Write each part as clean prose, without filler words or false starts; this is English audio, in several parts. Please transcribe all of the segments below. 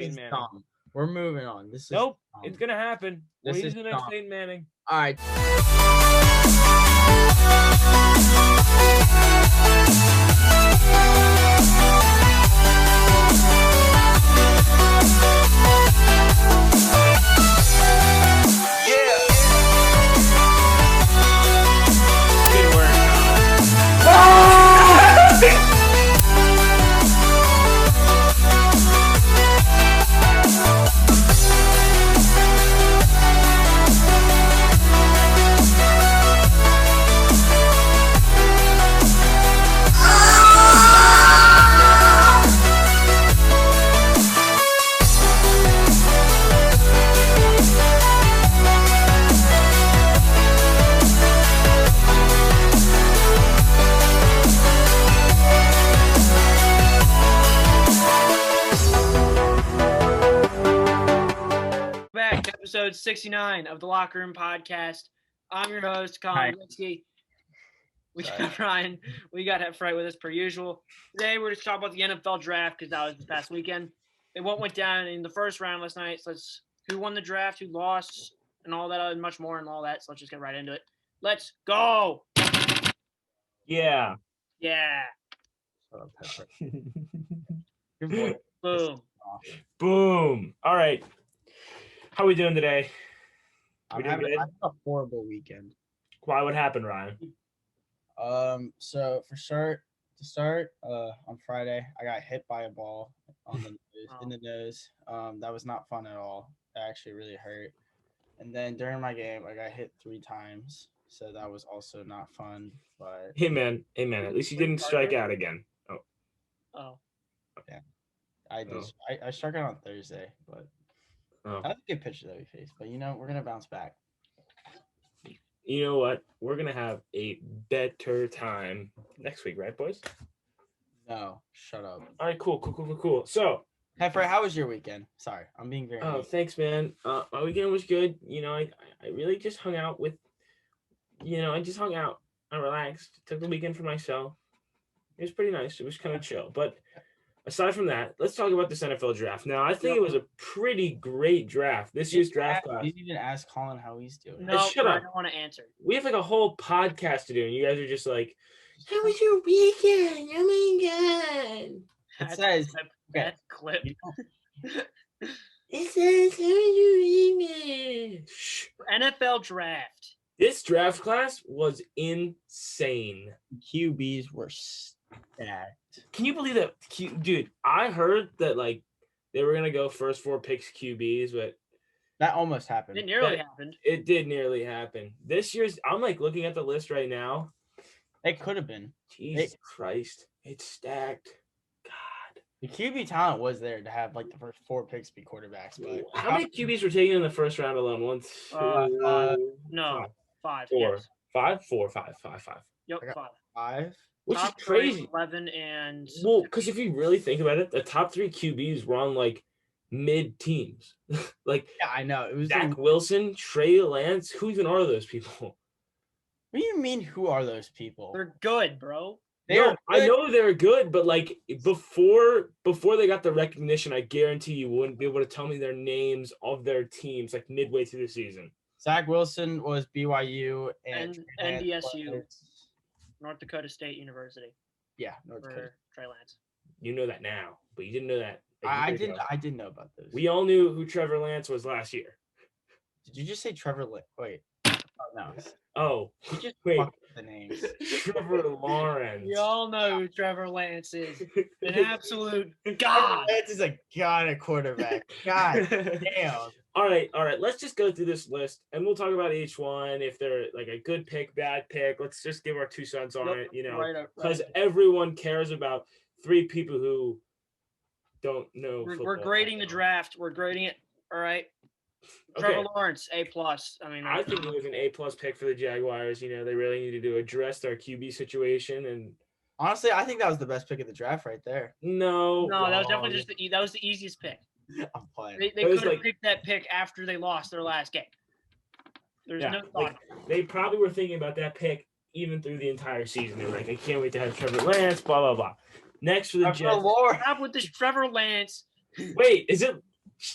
Peyton Manning. dumb. We're moving on. This is Nope. dumb. It's gonna happen. This He's is the next dumb. Peyton Manning. All right. Good work. Back to episode 69 of the Locker Room Podcast. I'm your host, Colin Linsky. We got Ryan. We got Hefright with us per usual. Today we're just talking about the NFL draft because that was this past weekend. What went down in the first round last night. So who won the draft, who lost, and all that, and much more, and all that. So let's just get right into it. Let's go. Yeah. Yeah. Your boy. Boom. Boom. All right. How we doing today? I'm We doing having good? a horrible weekend. Why? What happened, Ryan? So to start, on Friday, I got hit by a ball on the nose, in the nose. That was not fun at all. It actually really hurt. And then during my game, I got hit 3 times, so that was also not fun. But Hey man. At least you didn't strike out again. Oh. I did. Oh. I struck out on Thursday, but Oh. that was a good pitch that we faced. But we're gonna bounce back. You know what? We're gonna have a better time next week, right, boys? No, shut up. All right. Cool. So, Heifer, how was your weekend? Sorry, I'm being very. oh, mean. thanks, man. My weekend was good. I really just hung out with. I just hung out. I relaxed. Took the weekend for myself. It was pretty nice. It was kind of chill. But aside from that, let's talk about this NFL draft. Now, I think it was a pretty great draft. This year's draft class. You didn't even ask Colin how he's doing. No, shut I up. don't want to answer. We have like a whole podcast to do, and you guys are just like, "How was your weekend? Oh my god!" It says That clip. It says, "How was your weekend?" Shh. NFL draft. This draft class was insane. QBs were stacked. Can you believe that, dude? I heard that like they were gonna go first 4 picks QBs, but That almost happened. It nearly happened. it did nearly happen. This year's, I'm like looking at the list right now. It could have been. Jesus Christ, it's stacked. God, The QB talent was there to have like the first 4 picks be quarterbacks. But how many QBs were taken in the first round alone? 1, 2, No, 5. 4, Yes. 5, 4, 5, 5. Yep, I got 5. 5? Which Top is three, crazy. 11 and Well, because if you really think about it, the top 3 QBs were on like mid teams. Like Yeah, I know. It was. Zach Like, Wilson, Trey Lance. Who even are those people? what do you mean? Who are those people? they're good, bro. They No, are I good. know they're good, but like before they got the recognition, I guarantee you wouldn't be able to tell me their names of their teams like midway through the season. Zach Wilson was BYU and And Trey Lance NDSU. was- North Dakota State University Yeah, North Dakota. for Trey Lance. You know that now, but you didn't know that. a I year did. ago. I did know about those. We all knew who Trevor Lance was last year. Did you just say Trevor? Wait. Oh, no. Oh, You just wait. fucked up the names. Trevor Lawrence. We all know who Trevor Lance is. An absolute god. Lance is a god at quarterback. God damn. All right. Let's just go through this list, and we'll talk about each one. If they're like a good pick, bad pick, let's just give our 2 cents on it. Right up, Because right. everyone cares about 3 people who don't know. We're football grading the that well. draft. We're grading it. All right. Okay. Trevor Lawrence, A+. I mean, I think it was an A+ pick for the Jaguars. They really needed to address their QB situation, and Honestly, I think that was the best pick of the draft right there. no, no, that was wrong. definitely just that was the easiest pick. I'm playing. They It was could have like- picked that pick after they lost their last game. There's Yeah, no thought. like, they probably were thinking about that pick even through the entire season. They're like, I can't wait to have Trevor Lance, blah blah blah. Next for the Jets. Stop with this Trevor Lance. Wait, is it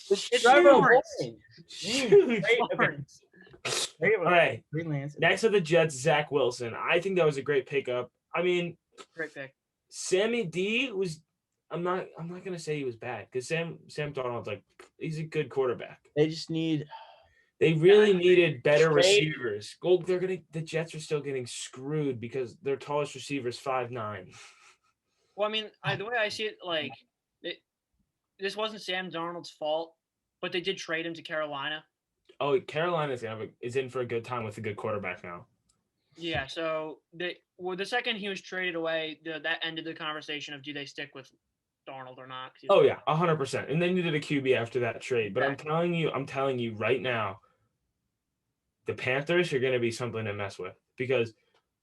It's Trevor Lawrence. Lawrence. Shoot. Lawrence. All right. Trey Lance. Next to the Jets, Zach Wilson. I think that was a great pickup. I mean, Great pick. Sammy D was. I'm not gonna say he was bad because Sam Darnold's he's a good quarterback. They just need. They really needed better Trade. receivers. The Jets are still getting screwed because their tallest receiver is 5'9". Well, I mean, the way I see it, this wasn't Sam Darnold's fault, but they did trade him to Carolina. Oh, Carolina's is in for a good time with a good quarterback now. Yeah, so the second he was traded away, that ended the conversation of do they stick with Darnold or not. Oh yeah, 100%. And then you did a QB after that trade. But Exactly. I'm telling you right now, the Panthers are going to be something to mess with because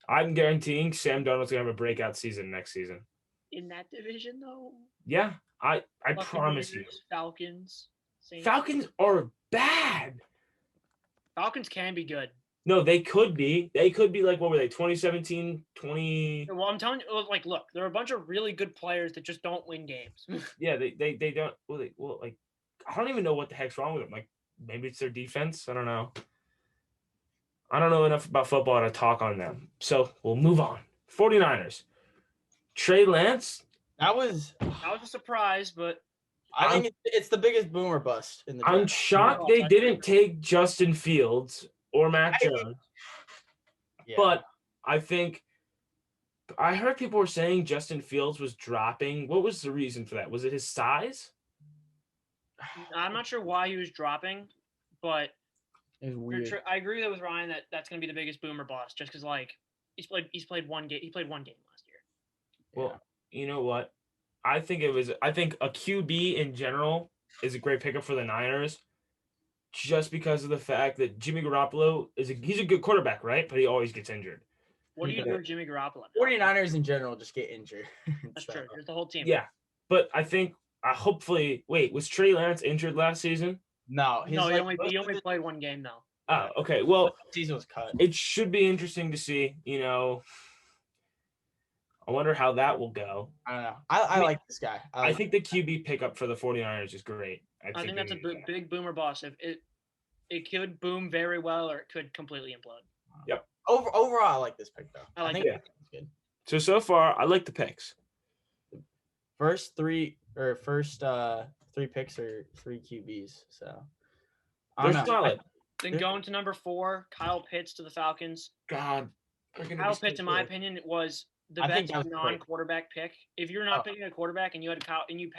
I'm guaranteeing Sam Darnold's going to have a breakout season next season. In that division, though. Yeah, I Buccaneers, promise you. Falcons. Saints. Falcons are bad. Falcons can be good. No, they could be. They could be what were they? 2017, 20. Well, I'm telling you, look, there are a bunch of really good players that just don't win games. Yeah, they don't. I don't even know what the heck's wrong with them. Maybe it's their defense. I don't know. I don't know enough about football to talk on them. So we'll move on. 49ers. Trey Lance. That was a surprise, but I think it's the biggest boomer bust in the I'm draft. shocked they didn't take Justin Fields or Mac Jones. Yeah. But I think I heard people were saying Justin Fields was dropping. What was the reason for that? Was it his size? I'm not sure why he was dropping, but It was weird. I agree with Ryan that that's going to be the biggest boomer bust, just because he's played one game. He played one game last year. Well, you know what? I think a QB in general is a great pickup for the Niners, just because of the fact that Jimmy Garoppolo he's a good quarterback, right? But he always gets injured. What do you do with Jimmy Garoppolo? 49ers in general just get injured. That's true. There's the whole team. Yeah, but I think hopefully. Wait, was Trey Lance injured last season? No, he only played one game though. Oh, okay. Well, season was cut. It should be interesting to see. I wonder how that will go. I don't know. I like this guy. I think the QB pickup for the 49ers is great. I think that's a big boomer bust. If it could boom very well, or it could completely implode. Yep. Overall, I like this pick though. I think it's good. So far, I like the picks. First three picks are 3 QBs. So they're solid. Then going to number 4, Kyle Pitts to the Falcons. God, Kyle Pitts, in my opinion, was the best non-quarterback pick. If you're not picking a quarterback and you had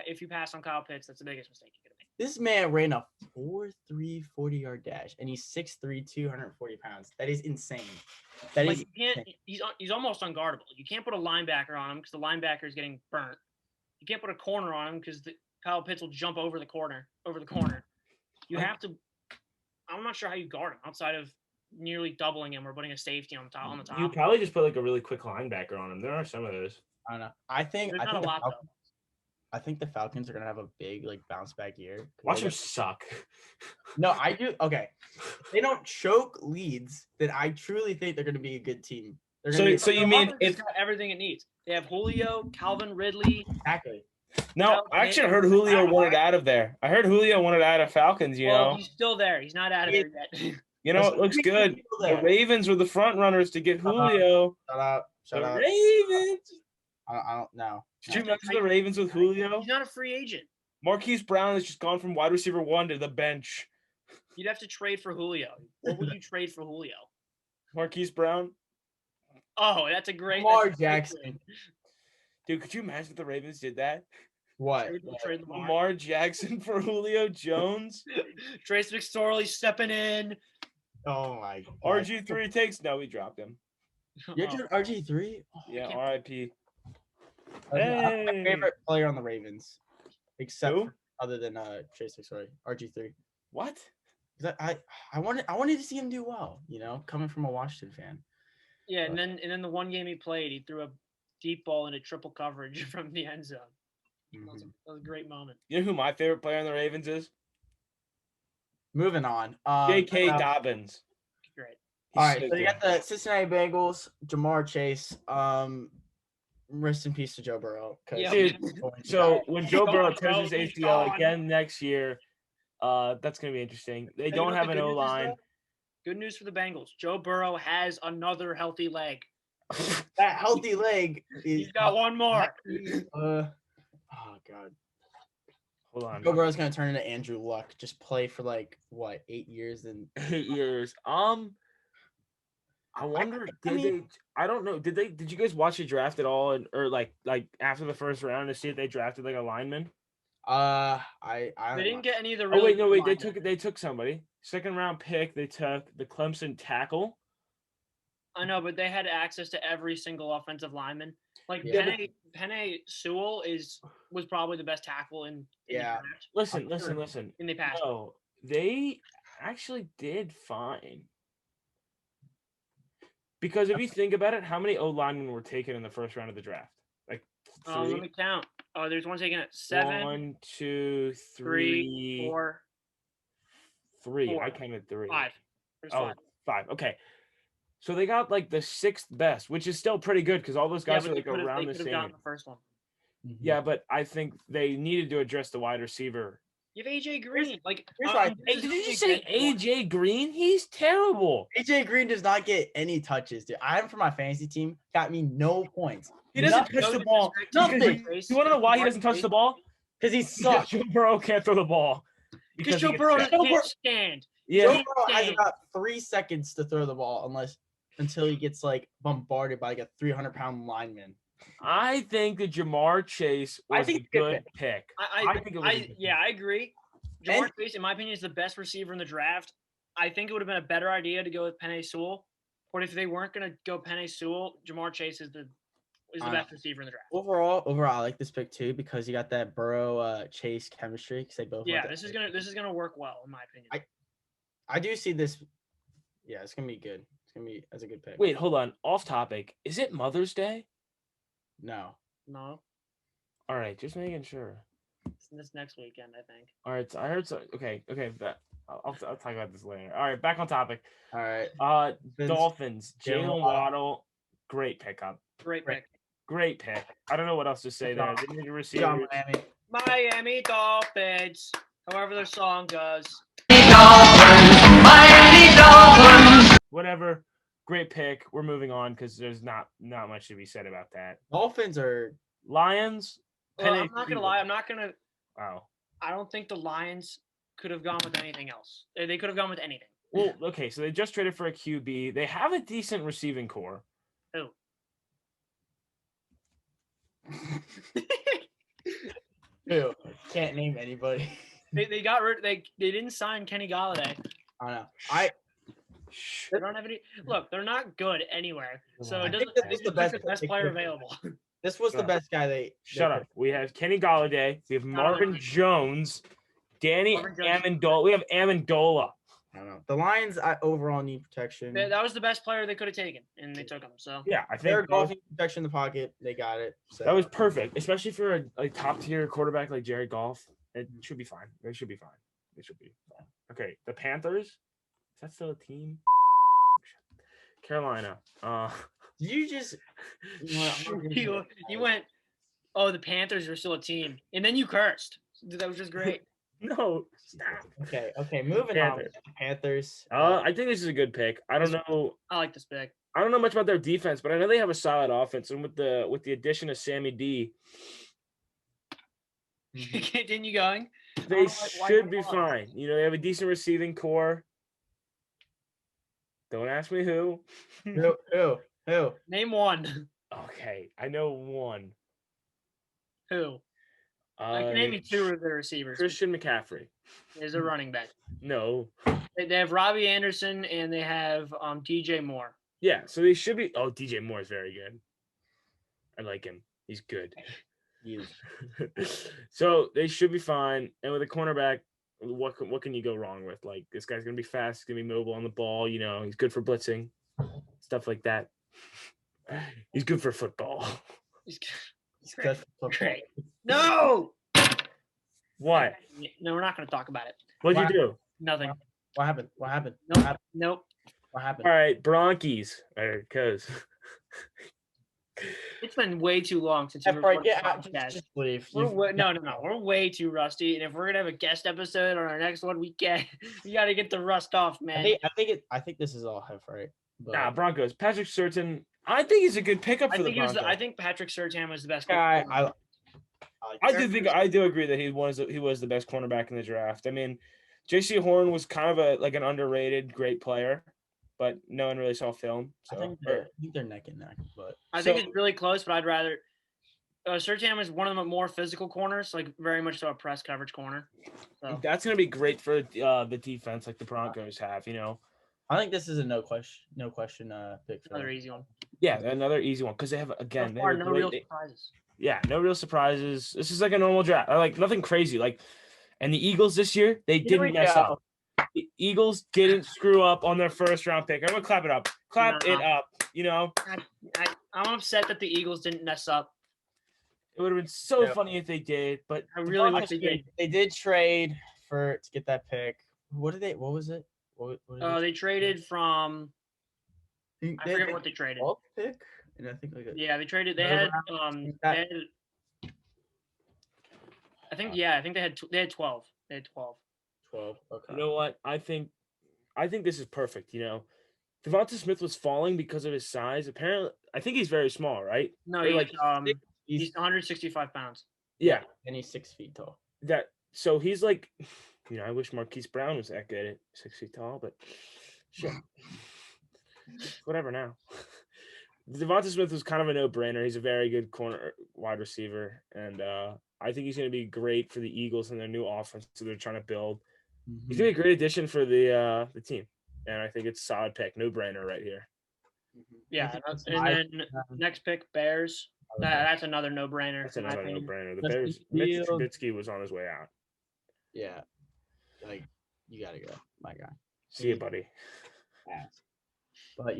if you pass on Kyle Pitts, that's the biggest mistake you could have made. This man ran a 4.3 40-yard dash, and he's 6'3", 240 pounds. That is insane. You can't. He's almost unguardable. You can't put a linebacker on him because the linebacker is getting burnt. You can't put a corner on him because Kyle Pitts will jump over the corner. You have to. I'm not sure how you guard him outside of nearly doubling him or putting a safety on the top. You probably just put a really quick linebacker on him. There are some of those. I don't know. I think not a lot though. I think the Falcons are gonna have a big bounce back year. Watch them suck. No, I do. Okay, they don't choke leads. That I truly think they're gonna be a good team. So you mean it's got everything it needs? They have Julio, Calvin Ridley. Exactly. No, I actually heard Julio wanted out of there. I heard Julio wanted out of Falcons. He's still there. He's not out of there yet. It looks good. The Ravens were the front runners to get Julio. Shut up. Ravens. I don't know. Did you remember the Ravens with Julio? He's not a free agent. Marquise Brown has just gone from wide receiver 1 to the bench. You'd have to trade for Julio. What would you trade for Julio? Marquise Brown. Oh, that's a great. Lamar Jackson. Dude, could you imagine if the Ravens did that? What? Trade Lamar Jackson for Julio Jones? Trace McSorley stepping in. Oh my God. RG3 takes. No, we dropped him. You're doing RG3? Oh, yeah, RIP. Hey. My favorite player on the Ravens, except Who? Other than Trace McSorley, RG3. What? I wanted to see him do well. Coming from a Washington fan. Yeah, and then the one game he played, he threw a deep ball into triple coverage from the end zone. Mm-hmm. That was a great moment. You know who my favorite player on the Ravens is? Moving on. J.K. Dobbins. Great. All right, so you got the Cincinnati Bengals, Jamar Chase. Rest in peace to Joe Burrow. Dude, so when Joe Burrow tears his ACL again next year, That's going to be interesting. They don't have an O-line. Good news for the Bengals. Joe Burrow has another healthy leg. That healthy leg. He's got one more. Oh God. Hold on. Joe Burrow's gonna turn into Andrew Luck. Just play for like what 8 years and 8 years. I wonder. I don't know. Did you guys watch the draft at all, or like after the first round to see if they drafted like a lineman? I They didn't get any of the. Oh wait, no wait. They took somebody. Second round pick. They took the Clemson tackle. I know, but they had access to every single offensive lineman. Like Penei Sewell was probably the best tackle in the draft. Listen. In the past. No, they actually did fine. Because if you think about it, how many O linemen were taken in the first round of the draft? Like 3? Let me count. Oh, there's one taken at 7. 1, 2, 3, 4. 3. I counted 3. 5. There's 5. Okay. So they got like the 6th best, which is still pretty good because all those guys are like around the same. Gotten the first one. Mm-hmm. Yeah, but I think they needed to address the wide receiver. You have AJ Green. Did you just say AJ Green? He's terrible. AJ Green does not get any touches, dude. I have him for my fantasy team. Got me no points. He doesn't touch the ball. Nothing. You want to know why he doesn't touch the ball? Because he sucks. Joe Burrow can't throw the ball. Because Joe Burrow can't stand. Yeah. Joe Burrow has about 3 seconds to throw the ball until he gets like bombarded by like a 300-pound lineman. I think that Jamar Chase was a good pick. I agree. Jamar Chase, in my opinion, is the best receiver in the draft. I think it would have been a better idea to go with Penei Sewell. But if they weren't going to go Penei Sewell, Jamar Chase is the best receiver in the draft. Overall, I like this pick too because you got that Burrow Chase chemistry. Because they both. Yeah, this is gonna work well in my opinion. I do see this. Yeah, it's gonna be good. That's a good pick. Wait, hold on. Off topic. Is it Mother's Day? No. All right, just making sure. It's this next weekend, I think. All right, so I heard so. Okay. I'll talk about this later. All right, back on topic. All right. Dolphins. Jalen Waddle. Great pickup. Great pick. Great pick. I don't know what else to say there. They need a receiver. Miami Dolphins. However their song goes. Miami Dolphins. Whatever. Great pick. We're moving on because there's not much to be said about that. Dolphins are Lions. Well, I'm not gonna lie. Wow. I don't think the Lions could have gone with anything else. They could have gone with anything. Well, okay. So they just traded for a QB. They have a decent receiving core. Who? Who? Can't name anybody. They got rid. They didn't sign Kenny Golladay. I know. They don't have any. Look, they're not good anywhere. So it doesn't. This is the best player available. This was the best guy they. Shut up. We have Kenny Golladay. We have Marvin Jones. Danny Amendola. We have Amendola. I don't know. The Lions overall need protection. That was the best player they could have taken, and they took him. So yeah, I think they're golfing protection in the pocket. They got it. So. That was perfect, especially for a top tier quarterback like Jared Goff. It should be fine. They should be fine. Okay, the Panthers. Is that still a team? Carolina. Did you just? You went. Oh, the Panthers are still a team, and then you cursed. That was just great. No, stop. Okay. Moving on. Panthers. I think this is a good pick. I don't know. I like this pick. I don't know much about their defense, but I know they have a solid offense, and with the addition of Sammy D, continue going. They should be fine. You know, they have a decent receiving core. Don't ask me who. Who? Name one. Okay, I know one. Who? I can name you 2 of the receivers. Christian McCaffrey is a running back. No. They have Robbie Anderson and they have DJ Moore. Yeah, so they should be. Oh, DJ Moore is very good. I like him. He's good. So they should be fine. And with a cornerback, what can you go wrong with? Like, this guy's gonna be fast, he's gonna be mobile on the ball. You know, he's good for blitzing, stuff like that. He's good for football. He's good for football. Great. No. What? No, we're not going to talk about it. What'd you do? Nothing. What happened? Nope. What happened? All right, Bronchies. Because It's been way too long since we've Hefright, recorded get a out. podcast. Just leave. No. We're way too rusty, and if we're gonna have a guest episode on our next one, we got to get the rust off, man. I think this is all Hefright. Nah, Broncos. Patrick Surtain. I think he's a good pickup for the Broncos. I think Patrick Surtain was the best. I do agree that he was the best cornerback in the draft. I mean, J.C. Horn was kind of an underrated great player, but no one really saw film. So I think they're neck and neck, but I think it's really close. But I'd rather Surtain was one of the more physical corners, like very much so a press coverage corner. So that's gonna be great for the defense, like the Broncos have. I think this is a no question pick. Another easy one. Yeah, another easy one because they have no real surprises. Yeah, no real surprises. This is like a normal draft, like nothing crazy. And the Eagles this year, they didn't mess up. The Eagles didn't screw up on their first round pick. I'm gonna clap it up. I'm upset that the Eagles didn't mess up. It would have been so funny if they did, but I really wish they did. They did trade to get that pick. What was it? They traded from. I forget what they traded. Pick, and I think they traded. They had I think they had 12. They had 12. 12. Okay. You know what? I think this is perfect. Devonta Smith was falling because of his size. Apparently, I think he's very small, right? No, he's 165 pounds. Yeah, and he's 6 feet tall. So he's like, I wish Marquise Brown was that good at 6 feet tall, but shit, whatever now. Devonta Smith was kind of a no-brainer. He's a very good corner wide receiver, and I think he's going to be great for the Eagles and their new offense that they're trying to build. Mm-hmm. He's going to be a great addition for the team, and I think it's a solid pick, no-brainer right here. Yeah, and then next pick, Bears. That's another no-brainer. That's another no-brainer. The Bears, Mitch Trubisky was on his way out. Yeah, you gotta go, my guy. See you, buddy. But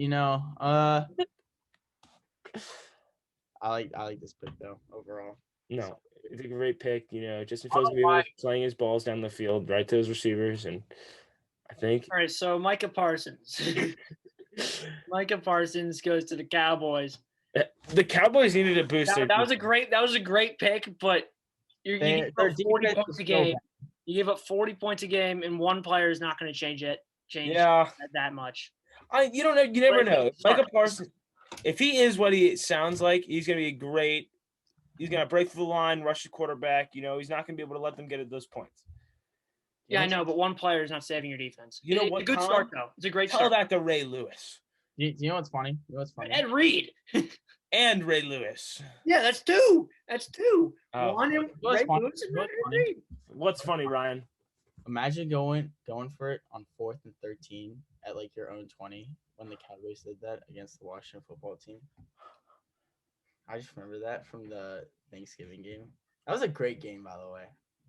I like this pick though overall. No, it's a great pick. Justin Fields is playing his balls down the field, right to his receivers, and I think. All right, so Micah Parsons. Micah Parsons goes to the Cowboys. The Cowboys needed a boost. That was a great pick, but you give up 40 points a game. You give up 40 points a game, and one player is not going to change that much. You don't know. You never know. Micah Parsons, if he is what he sounds like, he's going to be great. He's going to break through the line, rush the quarterback. He's not going to be able to let them get at those points. Yeah, I know, but one player is not saving your defense. It's a good start, though. It's a great start. Tell that to Ray Lewis. You know what's funny? Ed Reed. And Ray Lewis. Yeah, that's two. One and Ray Lewis and Ed Reed. What's funny, Ryan? Imagine going for it on 4th and 13 at your own 20 when the Cowboys did that against the Washington football team. I just remember that from the Thanksgiving game. That was a great game, by the way.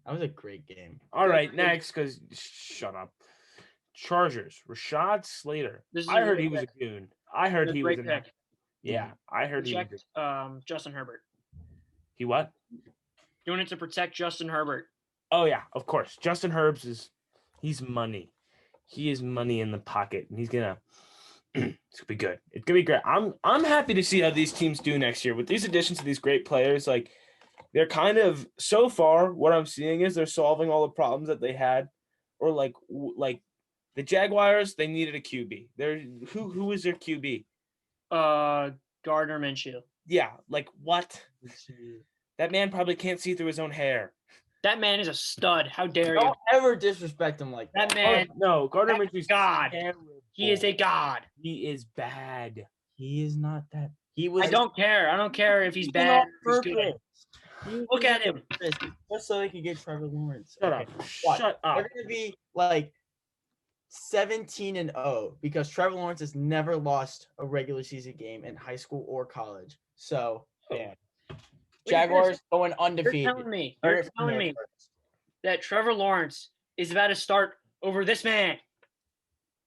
That was a great game. All right, next, because shut up. Chargers, Rashad Slater. I heard he was a goon. I heard he was a pick. Yeah, I heard he was Justin Herbert. He what? Doing it to protect Justin Herbert. Oh, yeah, of course. Justin Herbert he's money. He is money in the pocket, and he's going to it's going to be good. It's going to be great. I'm happy to see how these teams do next year. With these additions to these great players, they're kind of, so far, what I'm seeing is they're solving all the problems that they had. Or like the Jaguars, they needed a QB. Who is their QB? Gardner Minshew. Yeah, what? That man probably can't see through his own hair. That man is a stud. How dare you? Don't ever disrespect him like that. That man. No, Gardner Minshew's God. He is a god. He is bad. He is not that. He was. I don't care. I don't care if he's bad. Or he's good. Look at him. Just so they can get Trevor Lawrence. Shut up. Shut up. They're gonna be 17-0 because Trevor Lawrence has never lost a regular season game in high school or college. So, yeah. Jaguars going undefeated. You're telling me that Trevor Lawrence is about to start over this man.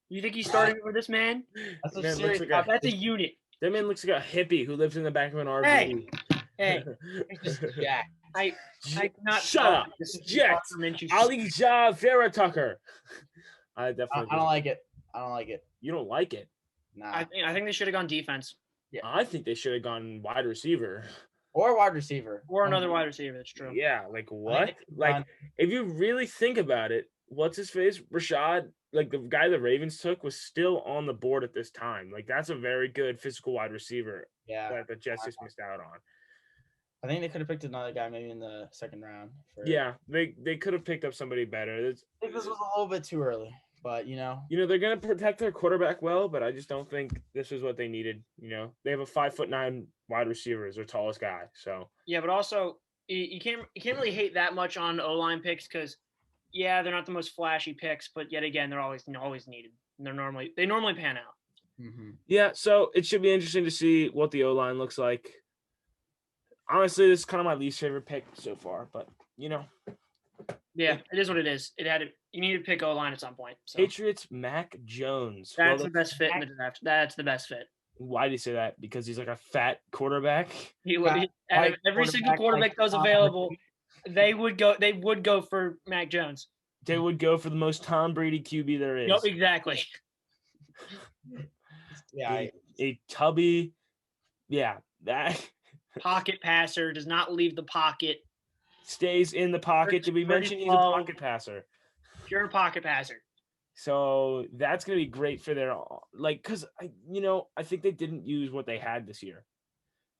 You think he's starting over this man? That's a unit. That man looks like a hippie who lives in the back of an RV. Hey. Jack. I cannot. Shut up. Jack. Ali Vera Tucker. I don't like it. I don't like it. You don't like it? Nah. I think they should have gone defense. Yeah. I think they should have gone wide receiver. Or wide receiver. Or another wide receiver. That's true. Yeah, like I what? think they've Like done- if you really think about it, what's his face? Rashad, like the guy the Ravens took was still on the board at this time. Like that's a very good physical wide receiver yeah. that the Jets just missed out on. I think they could have picked another guy maybe in the second round. Yeah, they could have picked up somebody better. I think this was a little bit too early, but they're gonna protect their quarterback well, but I just don't think this is what they needed. They have a 5'9" wide receiver as their tallest guy. So Yeah, but also you can't really hate that much on O-line picks because they're not the most flashy picks, but yet again they're always needed. And they normally pan out. Mm-hmm. Yeah, so it should be interesting to see what the O-line looks like. Honestly, this is kind of my least favorite pick so far, but Yeah, it is what it is. You need to pick O-line at some point. So. Patriots, Mac Jones. That's the best fit in the draft. That's the best fit. Why do you say that? Because he's like a fat quarterback. Every single quarterback that was available, they would go for Mac Jones. They would go for the most Tom Brady QB there is. Yep, exactly. Yeah, a tubby. Yeah, that pocket passer does not leave the pocket. Stays in the pocket. Did we mention he's a pocket passer? Pure pocket passer. So that's gonna be great for their because I think they didn't use what they had this year.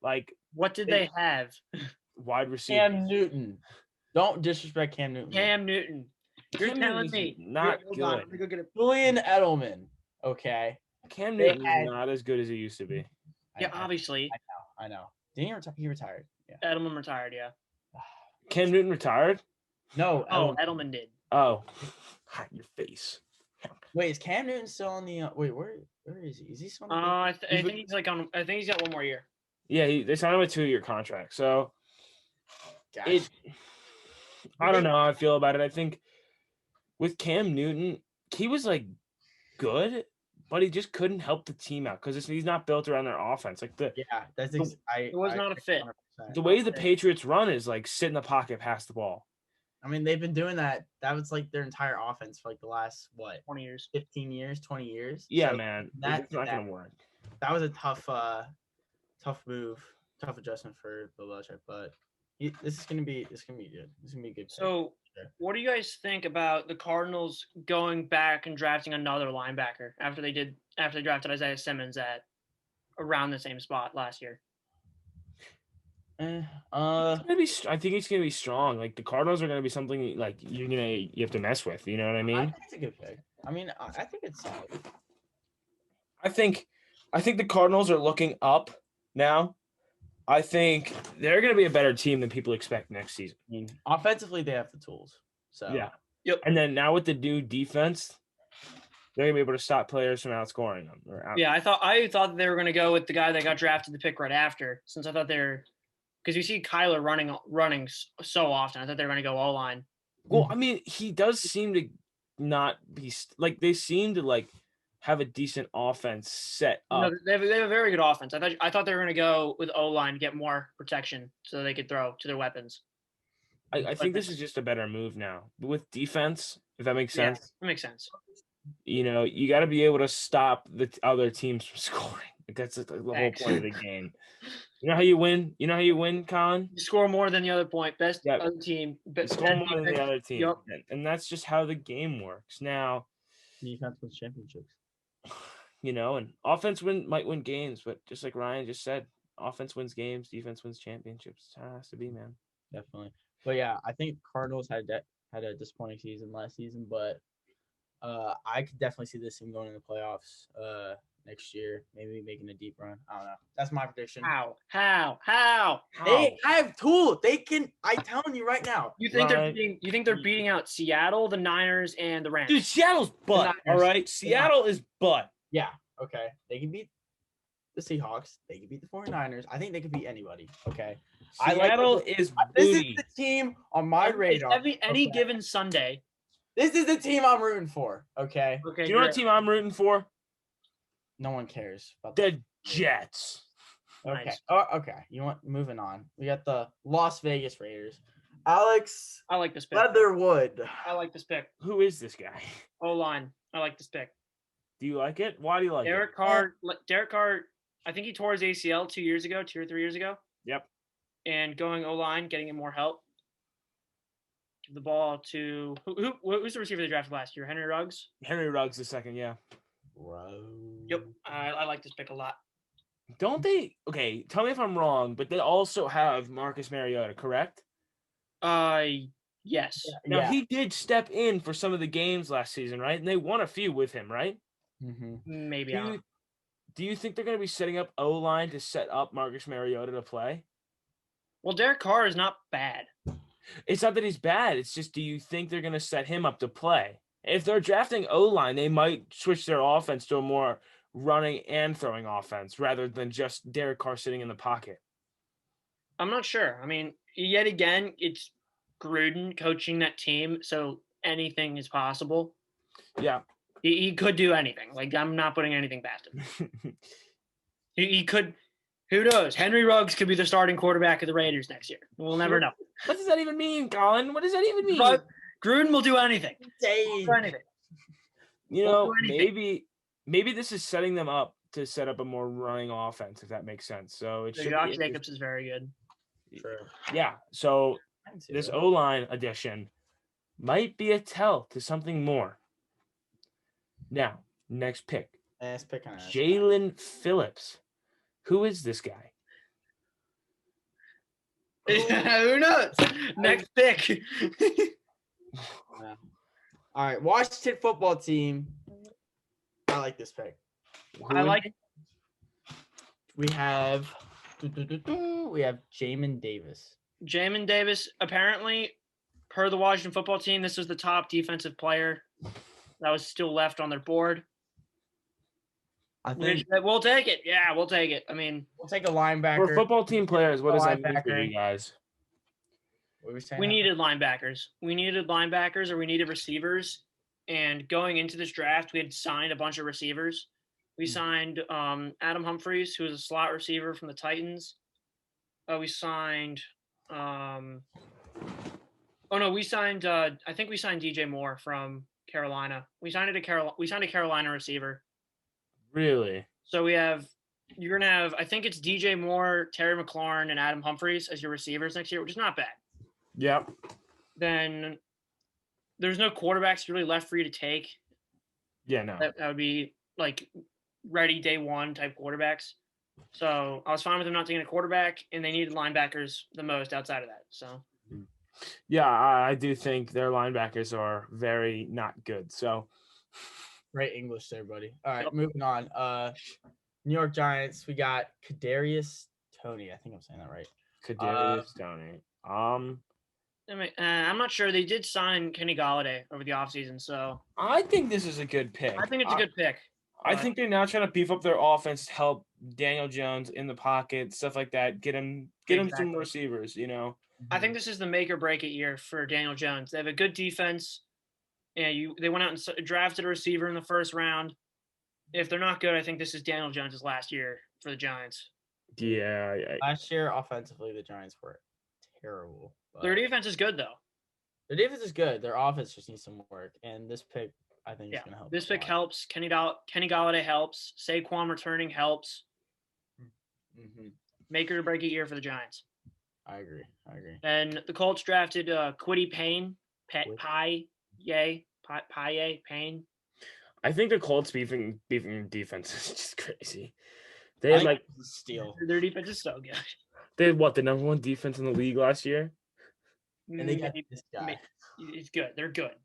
Like what did they have? Wide receiver. Cam Newton. Don't disrespect Cam Newton. Cam Newton. You're telling me not good. Julian Edelman. Okay. Cam Newton is not as good as he used to be. Yeah, obviously. I know. Didn't he retired? Yeah. Edelman retired. Yeah. Cam Newton retired? No. Edelman did. Oh, hide your face. Wait, is Cam Newton still on the? Wait, where is he? Is he still? I think he's like on. I think he's got one more year. Yeah, they signed him a 2-year contract. So, I don't know how I feel about it. I think with Cam Newton, he was like good, but he just couldn't help the team out because he's not built around their offense. Like it was not a fit. The way the Patriots run is like sit in the pocket, pass the ball. I mean, they've been doing that. That was like their entire offense for like the last 20 years, 15 years, 20 years. Yeah, so man, that's not gonna work. That was a tough move, tough adjustment for Bill Belichick. But this is gonna be good. This is gonna be good. So, what do you guys think about the Cardinals going back and drafting another linebacker after they drafted Isaiah Simmons at around the same spot last year? I think it's gonna be strong. Like the Cardinals are gonna be something like you have to mess with. You know what I mean? I think it's a good pick. I mean, I think it's solid. I think the Cardinals are looking up now. I think they're gonna be a better team than people expect next season. I mean, offensively, they have the tools. So yeah. Yep. And then now with the new defense, they're gonna be able to stop players from outscoring them. Yeah, I thought they were gonna go with the guy that got drafted the pick right after, since I thought they're. Because you see Kyler running so often. I thought they were going to go O-line. Well, I mean, he does seem to not be like they seem to like have a decent offense set up. No, they have a very good offense. I thought they were going to go with O-line to get more protection so they could throw to their weapons. I think this is just a better move now. But with defense, if that makes sense. Yeah, that makes sense. You got to be able to stop the other teams from scoring. That's the whole point of the game. You know how you win? Colin? You score more than the other point. Other team. Score more than the other team. Yep. And that's just how the game works. Now, defense wins championships. And offense might win games, but just like Ryan just said, offense wins games, defense wins championships. That's how it has to be, man. Definitely. But yeah, I think Cardinals had a disappointing season last season, but I could definitely see this team going in the playoffs next year, maybe making a deep run. I don't know. That's my prediction. How? They have tools. They can. I'm telling you right now. You think they're beating out Seattle, the Niners, and the Rams? Dude, Seattle's butt. All right, Seattle is butt. Yeah. Okay. They can beat the Seahawks. They can beat the 49ers. I think they could beat anybody. Okay. Seattle is booty. This is the team on my radar. Any given Sunday. This is the team I'm rooting for. Okay. Okay. Do you know what team I'm rooting for? No one cares about the Jets. Okay. Nice. Oh, okay. Moving on. We got the Las Vegas Raiders. Alex. I like this pick. Leatherwood. I like this pick. Who is this guy? O-line. I like this pick. Do you like it? Why do you like Derek Carr. I think he tore his ACL 2 or 3 years ago. Yep. And going O-line, getting him more help. Give the ball to who's the receiver they drafted last year? Henry Ruggs? Henry Ruggs the second, yeah. Yep. I like this pick a lot. Don't they? Okay, tell me if I'm wrong, but they also have Marcus Mariota, correct? Yes. Now, he did step in for some of the games last season, right? And they won a few with him, right? Mm-hmm. Maybe. Do you think they're going to be setting up O-line to set up Marcus Mariota to play? Well, Derek Carr is not bad. It's not that he's bad. It's just, do you think they're going to set him up to play? If they're drafting O-line, they might switch their offense to a more running and throwing offense rather than just Derek Carr sitting in the pocket. I'm not sure. I mean, yet again, it's Gruden coaching that team, so anything is possible. Yeah. He could do anything. Like, I'm not putting anything past him. he could. Who knows? Henry Ruggs could be the starting quarterback of the Raiders next year. We'll never know. What does that even mean, Colin? What does that even mean? But Gruden will do anything. You know, maybe this is setting them up to set up a more running offense, if that makes sense. So Josh Jacobs is very good. True. Yeah. So this O-line addition might be a tell to something more. Now, next pick. Jalen Phillips. Who is this guy? Who knows? Next pick. All right, Washington football team. I like this pick. I like it. We have Jamin Davis. Jamin Davis, apparently, per the Washington football team, this was the top defensive player that was still left on their board. I think we'll take it. Yeah, we'll take it. I mean, we'll take a linebacker. For football team players, what does that mean for you guys? What were we saying? We needed linebackers. We needed linebackers, or we needed receivers. And going into this draft, we had signed a bunch of receivers. We signed Adam Humphries, who was a slot receiver from the Titans. We signed we signed I think we signed DJ Moore from Carolina. We signed a Carolina receiver. Really? So you're gonna have, I think it's DJ Moore, Terry McLaurin, and Adam Humphries as your receivers next year, which is not bad. Yep. Then there's no quarterbacks really left for you to take. Yeah, no. That would be like ready day one type quarterbacks. So I was fine with them not taking a quarterback, and they needed linebackers the most outside of that. So yeah, I do think their linebackers are very not good. So great English there, buddy. All right, moving on. New York Giants, we got Kadarius Toney. I think I'm saying that right. Kadarius Toney. I'm not sure. They did sign Kenny Golladay over the offseason, so I think this is a good pick. I think it's a good pick. I think they're now trying to beef up their offense to help Daniel Jones in the pocket, stuff like that. Get him some receivers, you know. I think this is the make or break it year for Daniel Jones. They have a good defense, and they went out and drafted a receiver in the first round. If they're not good, I think this is Daniel Jones' last year for the Giants. Yeah. Last year, offensively, the Giants were terrible. Their defense is good, though. Their defense is good. Their offense just needs some work, and this pick, I think, is going to help. This pick helps. Kenny Golladay helps. Saquon returning helps. Mm-hmm. Make or break it year for the Giants. I agree. And the Colts drafted Kwity Paye. Payne. I think the Colts beefing defense is just crazy. They had like steal. Their defense is so good. They had the number one defense in the league last year? And they got this guy. It's good. They're good.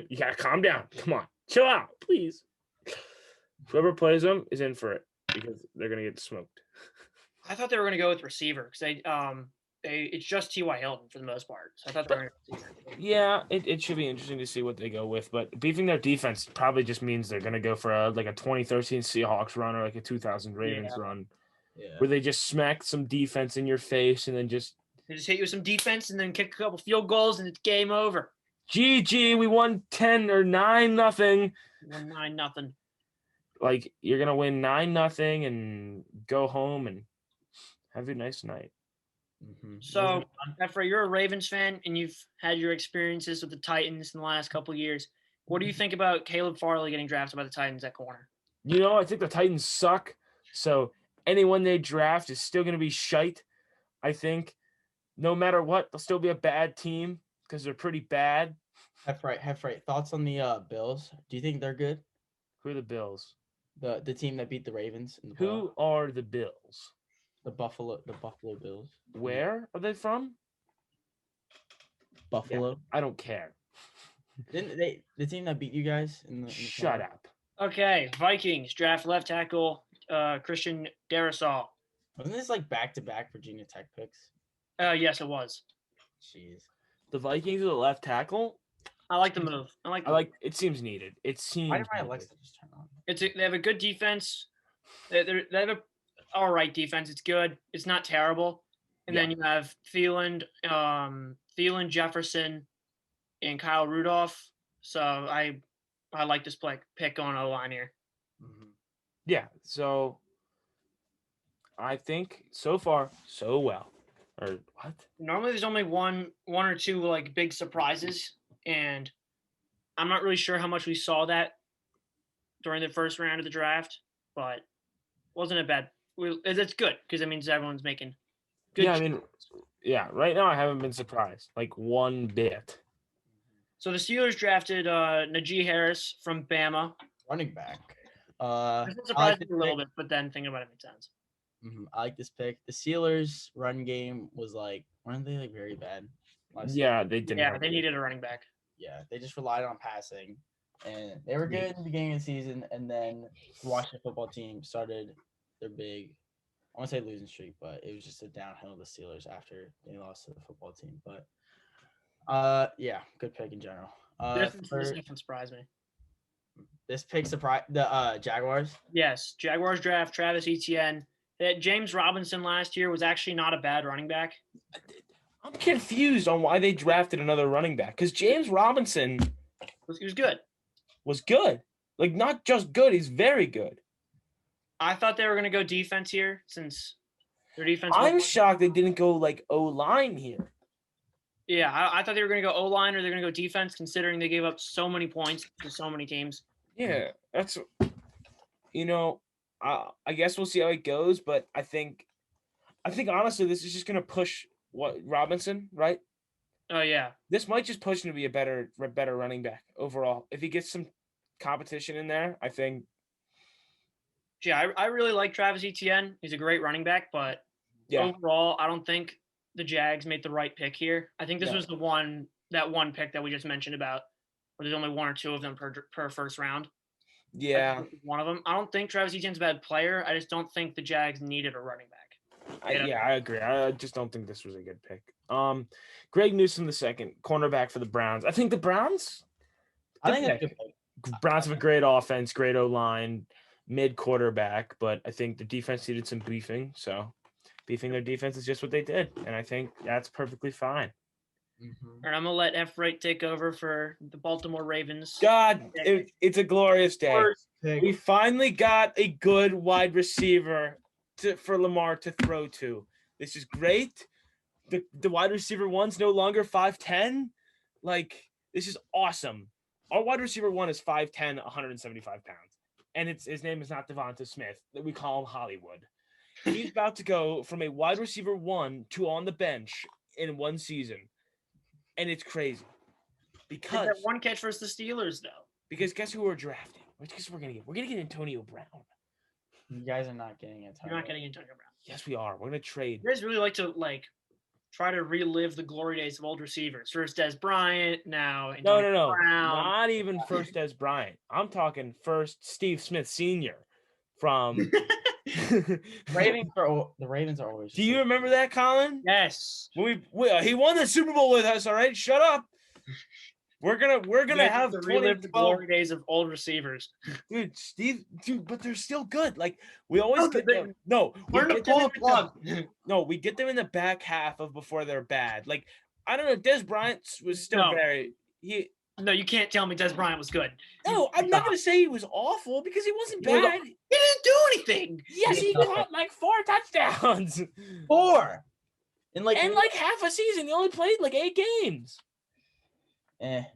You gotta calm down. Come on. Chill out, please. Whoever plays them is in for it because they're gonna get smoked. I thought they were gonna go with receiver because it's just T.Y. Hilton for the most part. So I thought they were gonna yeah, it should be interesting to see what they go with. But beefing their defense probably just means they're gonna go for a 2013 Seahawks run or like a 2000 Ravens run. Yeah. Where they just smack some defense in your face and then they just hit you with some defense and then kick a couple field goals and it's game over. GG, we won 10 or 9-0. Won 9-0. Like you're gonna win 9-0 and go home and have a nice night. Mm-hmm. So, Efra, you're a Ravens fan and you've had your experiences with the Titans in the last couple of years. What do you think about Caleb Farley getting drafted by the Titans at corner? You know, I think the Titans suck. So anyone they draft is still going to be shite. I think no matter what, they'll still be a bad team because they're pretty bad. Hefright. Thoughts on the Bills? Do you think they're good? Who are the Bills? The team that beat the Ravens in the playoffs. Who are the Bills? The Buffalo Bills. Where are they from? Buffalo. Yeah, I don't care. Didn't they? The team that beat you guys in the Shut playoffs? up. Okay, Vikings draft left tackle Christian Darrisaw. Wasn't this like back-to-back Virginia Tech picks? Yes, it was. Jeez. The Vikings are the left tackle. I like the move. It seems needed. It seems. Why did my needed. Alexa just turn on? They have a good defense. They have a all right defense. It's good. It's not terrible. And then you have Thielen, Jefferson, and Kyle Rudolph. So I like this pick on O-line here. Mm-hmm. Yeah. So I think so far so well. Or what? Normally there's only one or two like big surprises, and I'm not really sure how much we saw that during the first round of the draft, but wasn't a bad. It's good because it means everyone's making good. Yeah, I mean, right now I haven't been surprised like one bit. So the Steelers drafted Najee Harris from Bama, running back. It surprised me a little bit, but then thinking about it makes sense. Mm-hmm. I like this pick. The Steelers' run game was weren't they very bad? Yeah, they didn't. Yeah, they needed a running back. Yeah, they just relied on passing, and they were good in the beginning of the season. And then the Washington football team started their big, I want to say losing streak, but it was just a downhill to the Steelers after they lost to the football team. But yeah, good pick in general. This one surprised me. This pick surprised the Jaguars. Yes, Jaguars draft Travis Etienne. That James Robinson last year was actually not a bad running back. I'm confused on why they drafted another running back because James Robinson he was good. Was good. Like not just good, he's very good. I thought they were going to go defense here since their defense. I'm shocked they didn't go like O-line here. Yeah, I thought they were going to go O-line or they're going to go defense considering they gave up so many points to so many teams. Yeah, that's I guess we'll see how it goes, but I think honestly this is just gonna push Robinson, right? Oh yeah. This might just push him to be a better running back overall. If he gets some competition in there, I think. Yeah, I really like Travis Etienne. He's a great running back, but overall, I don't think the Jags made the right pick here. I think this was that one pick that we just mentioned about, where there's only one or two of them per first round. Yeah. One of them. I don't think Travis Etienne's a bad player. I just don't think the Jags needed a running back. I agree. I just don't think this was a good pick. Greg Newsome II, cornerback for the Browns. I think the Browns. Browns have a great offense, great O-line, mid quarterback, but I think the defense needed some beefing. So beefing their defense is just what they did, and I think that's perfectly fine. Mm-hmm. And I'm gonna let Hefright take over for the Baltimore Ravens. God, it's a glorious day. We finally got a good wide receiver for Lamar to throw to. This is great. The wide receiver one's no longer 5'10". Like, this is awesome. Our wide receiver one is 5'10", 175 pounds. And his name is not Devonta Smith. We call him Hollywood. He's about to go from a wide receiver one to on the bench in one season. And it's crazy. Because that one catch versus the Steelers, though. Because guess who we're drafting? Guess who we're gonna get? We're gonna get Antonio Brown. You guys are not getting Antonio. You're not getting Antonio Brown. Yes, we are. We're gonna trade. You guys really like to try to relive the glory days of old receivers. First Des Bryant, now Antonio Brown. Not even first Des Bryant. I'm talking first Steve Smith Sr. from the Ravens are always. Do you remember that, Colin? Yes. He won the Super Bowl with us. All right, shut up. We're gonna have to relive the glory days of old receivers, dude. But they're still good. Like we always get them. No, we're gonna pull a plug. No, we get them in the back half of before they're bad. Like I don't know. Des Bryant was still No, you can't tell me Des Bryant was good. No, I'm not gonna say he was awful because he wasn't bad. He didn't do anything. Yes, he caught like 4 touchdowns. 4 in like half a season. He only played like 8 games. I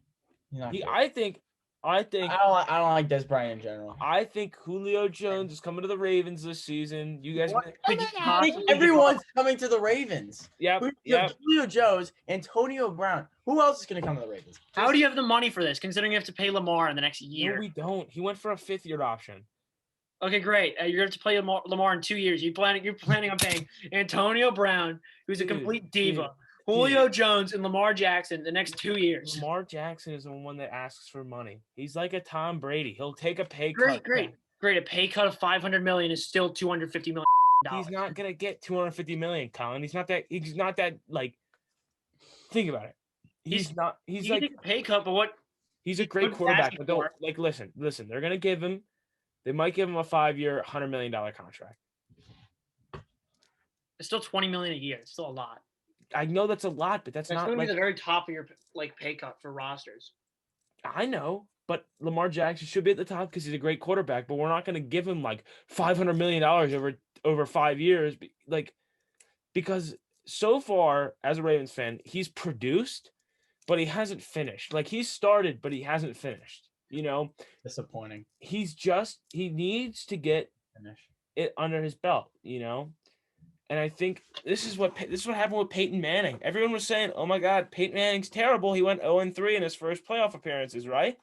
I think I don't like Des Bryant in general. I think Julio Jones is coming to the Ravens this season. You guys, I think everyone's coming to the Ravens. Yep. Julio Jones, Antonio Brown. Who else is going to come to the Ravens? How do you have the money for this, considering you have to pay Lamar in the next year? No, we don't. He went for a 5th-year option. Okay, great. You're going to play Lamar in 2 years. You're planning on paying Antonio Brown, who's a complete diva, Julio Jones, and Lamar Jackson the next 2 years. Lamar Jackson is the one that asks for money. He's like a Tom Brady. He'll take a pay cut. Great. A pay cut of $500 million is still $250 million. He's not gonna get $250 million, Colin. He's not that. Like. Think about it. He's not. He's like a pay cut, but what? He's a great quarterback, but don't like listen. They're gonna give him. They might give him a 5-year, $100 million contract. It's still $20 million a year. It's still a lot. I know that's a lot, but that's not going to be the very top of your pay cut for rosters. I know, but Lamar Jackson should be at the top because he's a great quarterback. But we're not going to give him like $500 million over 5 years, because so far as a Ravens fan, he's produced, but he hasn't finished. Like he's started, but he hasn't finished. Disappointing. He needs to get it under his belt. And I think this is what happened with Peyton Manning. Everyone was saying, "Oh my God, Peyton Manning's terrible. He went 0-3 in his first playoff appearances." Right?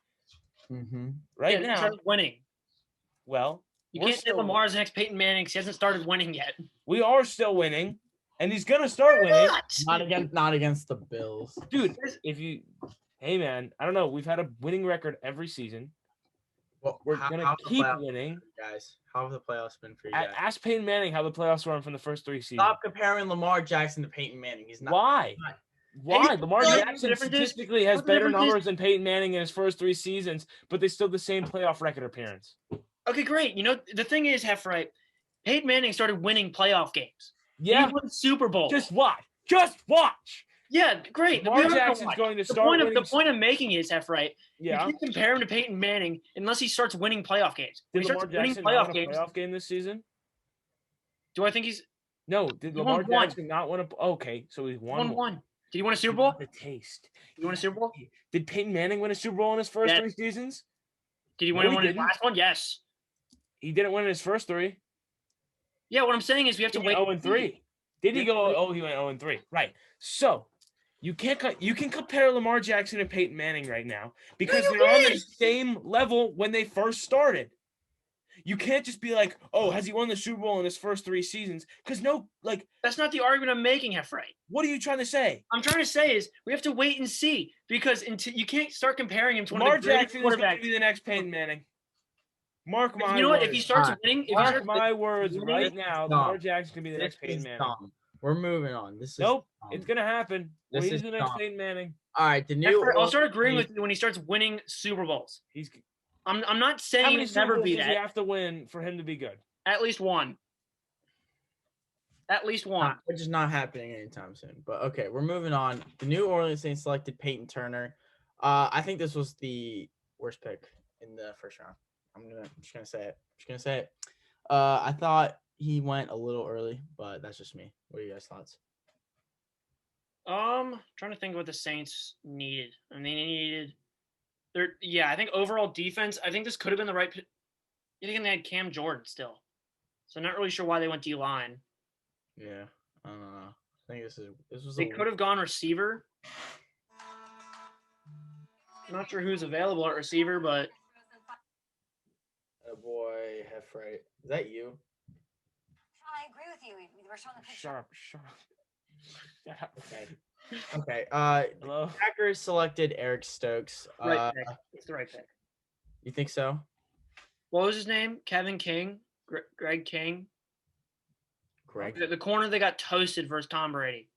Mm-hmm. Right now, started winning. Well, you can't say Lamar's the next Peyton Manning because he hasn't started winning yet. We are still winning, and he's gonna start winning. Not against the Bills, dude. Hey man, I don't know. We've had a winning record every season. Well, we're gonna keep winning, guys. How have the playoffs been for you guys? Ask Peyton Manning how the playoffs were from the first 3 seasons. Stop comparing Lamar Jackson to Peyton Manning. He's not. Why? Lamar Jackson statistically has better numbers than Peyton Manning in his first 3 seasons, but they still the same playoff record appearance. Okay, great. The thing is, Hefright, Peyton Manning started winning playoff games. Yeah. He won Super Bowl. Just watch. Yeah, great. Lamar Jackson's going to start winning. The point I'm making is, Hefright, you can't compare him to Peyton Manning unless he starts winning playoff games. Did Lamar Jackson win a playoff game this season? Do I think he's – No. Did Lamar Jackson not win a – okay, so he won one. Did he win a Super Bowl? The taste. Did he win a Super Bowl? Did Peyton Manning win a Super Bowl in his first 3 seasons? Did he win one in his last one? Yes. He didn't win in his first 3. Yeah, what I'm saying is we have to wait. 0-3. Did he go? Oh, he went 0-3. Right. So you can compare Lamar Jackson and Peyton Manning right now because they're on the same level when they first started. You can't just be like, oh, has he won the Super Bowl in his first 3 seasons? Because that's not the argument I'm making, Hefright. What are you trying to say? I'm trying to say is we have to wait and see because until you can't start comparing him to Lamar one of the greatest Jackson is going to be the next Peyton Manning. Mark my words. You know what? If he starts winning, mark my words right now, Lamar Jackson can be the next Peyton Manning. We're moving on. It's gonna happen. He's the next Peyton Manning. All right, I'll start agreeing with you when he starts winning Super Bowls. I'm not saying he'll never be that. Does he have to win for him to be good? At least one. Which is not happening anytime soon. But okay, we're moving on. The New Orleans Saints selected Peyton Turner. I think this was the worst pick in the first round. I'm just gonna say it. I thought he went a little early, but that's just me. What are you guys' thoughts? Trying to think what the Saints needed. I mean, I think overall defense. I think this could have been the right. You think they had Cam Jordan still, so I'm not really sure why they went D-line. Yeah, I don't know. I think this was. They could have gone receiver. I'm not sure who's available at receiver, but. Oh boy, Hefright. Is that you? I agree with you. We're showing the picture. Shut up. Okay. Hello? Packers selected Eric Stokes. Right pick. It's the right pick. You think so? What was his name? Kevin King? Greg King? Greg? The corner that got toasted versus Tom Brady.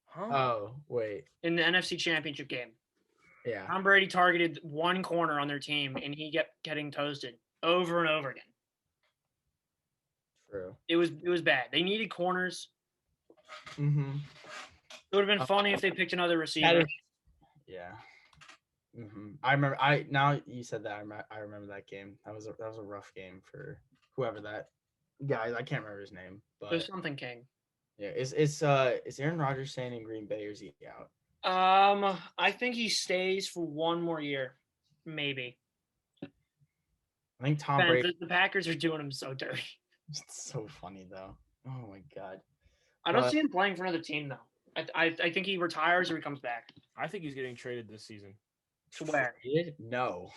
Huh? Oh, wait. In the NFC Championship game. Yeah. Tom Brady targeted one corner on their team, and he kept getting toasted over and over again. True. It was bad. They needed corners. Mm-hmm. It would have been funny if they picked another receiver. Yeah. Mm-hmm. I remember. Now you said that. I remember that game. That was a rough game for whoever that guy. I can't remember his name, but There's something King. Yeah. Is Aaron Rodgers staying in Green Bay or is he out? I think he stays for one more year. maybe. I think Tom Brady. The Packers are doing him so dirty. It's so funny though. Oh my god. I don't see him playing for another team though. I think he retires or he comes back. I think he's getting traded this season. To where? No.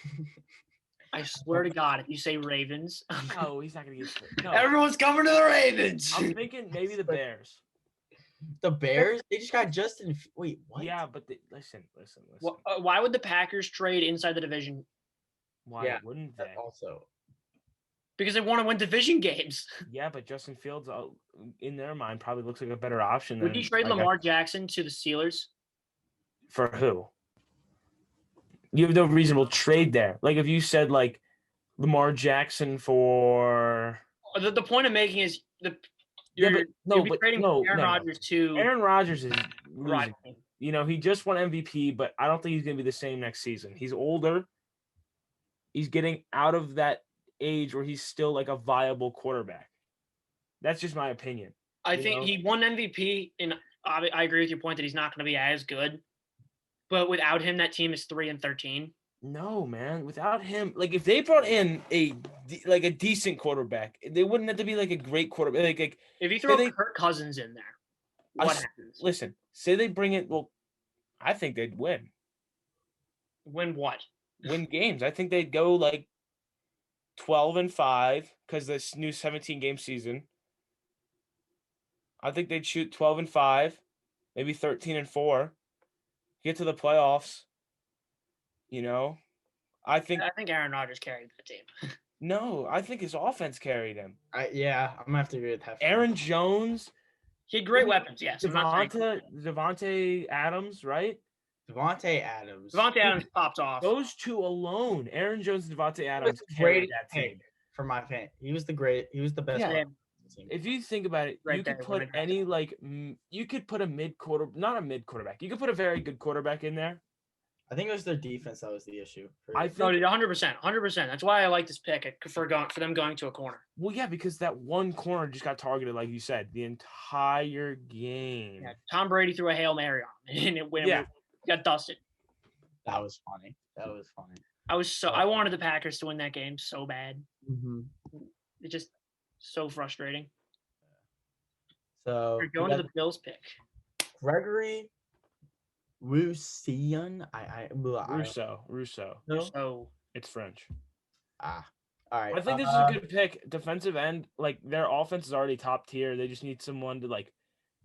I swear to God, if you say Ravens, No, he's not going to get traded. No. Everyone's coming to the Ravens. I'm thinking maybe the Bears. The Bears? They just got Justin. Wait, what? Yeah, but listen. Why would the Packers trade inside the division? Why wouldn't they? Also, because they want to win division games. Yeah, but Justin Fields, in their mind, probably looks like a better option. Would you trade Lamar Jackson to the Steelers? For who? You have no reasonable trade there. Like if you said like Lamar Jackson for the point I'm making is trading Aaron Rodgers to Aaron Rodgers is right. You know, he just won MVP, but I don't think he's going to be the same next season. He's older. He's getting out of that age where he's still like a viable quarterback. That's just my opinion. I think he won MVP, and I agree with your point that he's not going to be as good. But without him, that team is 3-13. No, man. Without him, like if they brought in a decent quarterback, they wouldn't have to be like a great quarterback. Like if you throw Kirk Cousins in there, what happens? Listen, say they bring it. Well, I think they'd win. Win what? Win games. I think they'd go like 12-5 because this new 17-game season. I think they'd shoot 12-5, maybe 13-4. Get to the playoffs, you know. I think Aaron Rodgers carried the team. No, I think his offense carried him. I'm gonna have to agree with Hefrights. Aaron Jones, he had great weapons. Yes, Devontae Adams, right? Devontae Adams popped off. Those two alone, Aaron Jones and Devontae Adams, carried that team. For my fan, he was the best. Yeah. If you think about it, you could put you could put a not a mid quarterback. You could put a very good quarterback in there. I think it was their defense that was the issue. I think 100%. That's why I like this pick for them going to a corner. Well, yeah, because that one corner just got targeted, like you said, the entire game. Yeah, Tom Brady threw a Hail Mary on him, and it got dusted. That was funny. I wanted the Packers to win that game so bad. Mm-hmm. It's just so frustrating. So we're going to the Bills pick. Gregory Rousseau. Russo. No? It's French. All right. I think this is a good pick. Defensive end, like their offense is already top tier. They just need someone to like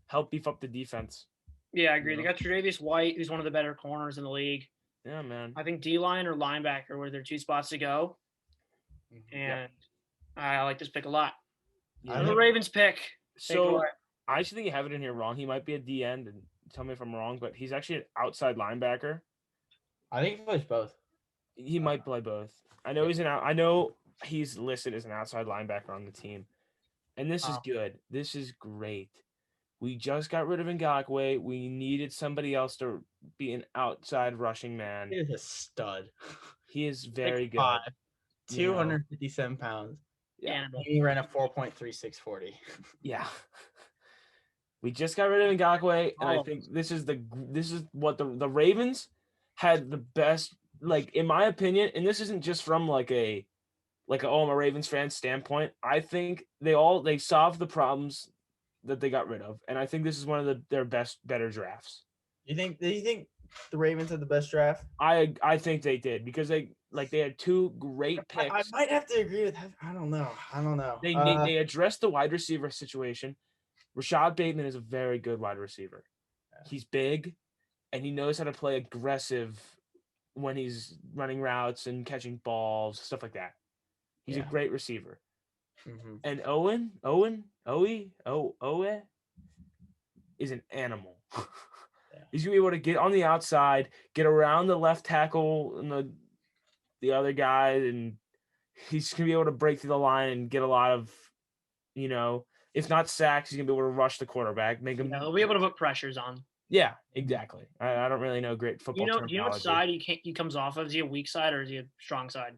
help beef up the defense. Yeah, I agree. They got Tre'Davious White, who's one of the better corners in the league. Yeah, man. I think D-line or linebacker were their two spots to go. And I like this pick a lot. Yeah. The Ravens pick. So I actually think you have it in here wrong. He might be a D end, and tell me if I'm wrong, but he's actually an outside linebacker. I think he plays both. He might play both. I know he's listed as an outside linebacker on the team. And this is good. This is great. We just got rid of Ngakoue. We needed somebody else to be an outside rushing man. He is a stud. He is very good. 257 pounds. Yeah. He ran a 4.3640. Yeah. We just got rid of Ngakoue, and I think this is what the Ravens had the best, like in my opinion, and this isn't just from I'm a Ravens fan standpoint. I think they solved the problems that they got rid of, and I think this is one of their better drafts. Do you think the Ravens had the best draft? I think they did because they had two great picks. I might have to agree with that. I don't know. They addressed the wide receiver situation. Rashad Bateman is a very good wide receiver. Yeah. He's big, and he knows how to play aggressive when he's running routes and catching balls, stuff like that. He's a great receiver. Mm-hmm. And Owe is an animal. He's gonna be able to get on the outside, get around the left tackle and the other guy, and he's gonna be able to break through the line and get a lot of, if not sacks, he's gonna be able to rush the quarterback, make him. He'll be able to put pressures on. Yeah, exactly. I don't really know great football. Do you know what side he comes off of? Is he a weak side or is he a strong side?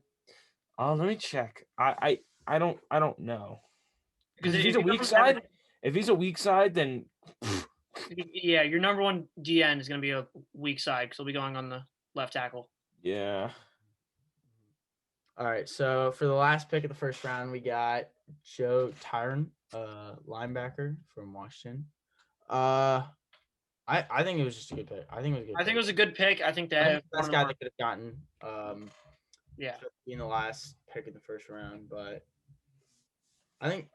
Let me check. I don't know. Because if he's a weak side, then yeah, your number one DN is going to be a weak side because he'll be going on the left tackle. Yeah. All right. So for the last pick of the first round, we got Joe Tyron, linebacker from Washington. I think it was just a good pick. I think it was a good I think it pick. was a good pick. I think I that think the best guy they could have gotten. Yeah. In the last pick of the first round, but I think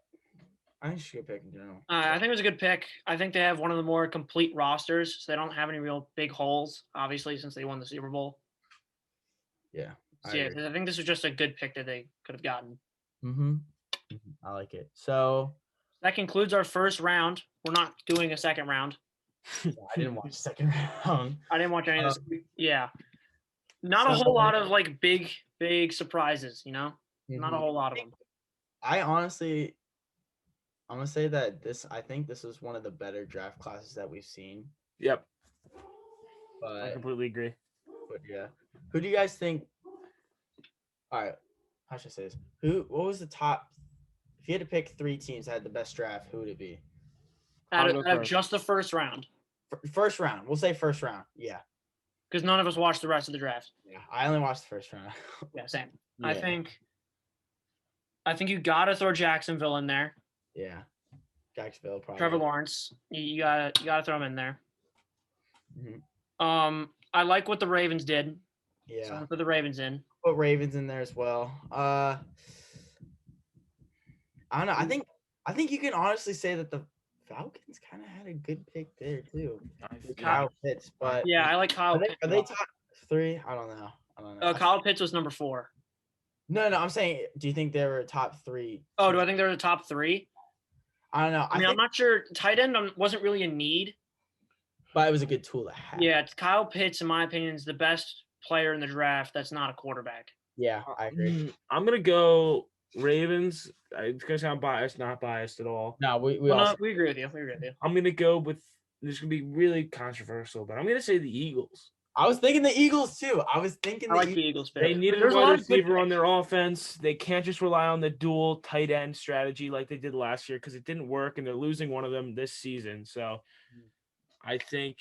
it's a good pick in general. I think it was a good pick. I think they have one of the more complete rosters, so they don't have any real big holes, obviously, since they won the Super Bowl. Yeah. So, yeah, I think this was just a good pick that they could have gotten. I like it. So that concludes our first round. We're not doing a second round. I didn't watch the second round. I didn't watch any of this. Yeah. Not a whole lot of like big surprises, you know? Not a whole lot of them. I'm gonna say that I think this is one of the better draft classes that we've seen. Yep. But I completely agree. But yeah. Who do you guys think? All right. How should I say this? What was the top? If you had to pick 3 teams that had the best draft, who would it be? Out of just the first round. First round. We'll say first round. Yeah. Because none of us watched the rest of the draft. Yeah. I only watched the first round. Yeah, same. Yeah. I think you gotta throw Jacksonville in there. Yeah. Jacksonville probably. Trevor Lawrence. You gotta throw him in there. Mm-hmm. I like what the Ravens did. Yeah. So I'm gonna put the Ravens in. Put Ravens in there as well. I don't know. I think you can honestly say that the Falcons kind of had a good pick there too. Kyle Pitts, but yeah, I like Kyle Pitts. Are they top 3? I don't know. Kyle Pitts was number 4. No, I'm saying, do you think they were top 3? Oh, do I think they're the top 3? I don't know. I'm not sure. Tight end wasn't really a need, but it was a good tool to have. Yeah, Kyle Pitts, in my opinion, is the best player in the draft that's not a quarterback. Yeah, I agree. I'm gonna go Ravens. It's gonna sound biased, not biased at all. No, we agree with you. I'm gonna go with. This is gonna be really controversial, but I'm gonna say the Eagles. I was thinking the Eagles too. I like the Eagles pick. They needed a wide receiver on their offense. They can't just rely on the dual tight end strategy like they did last year because it didn't work, and they're losing one of them this season. So, I think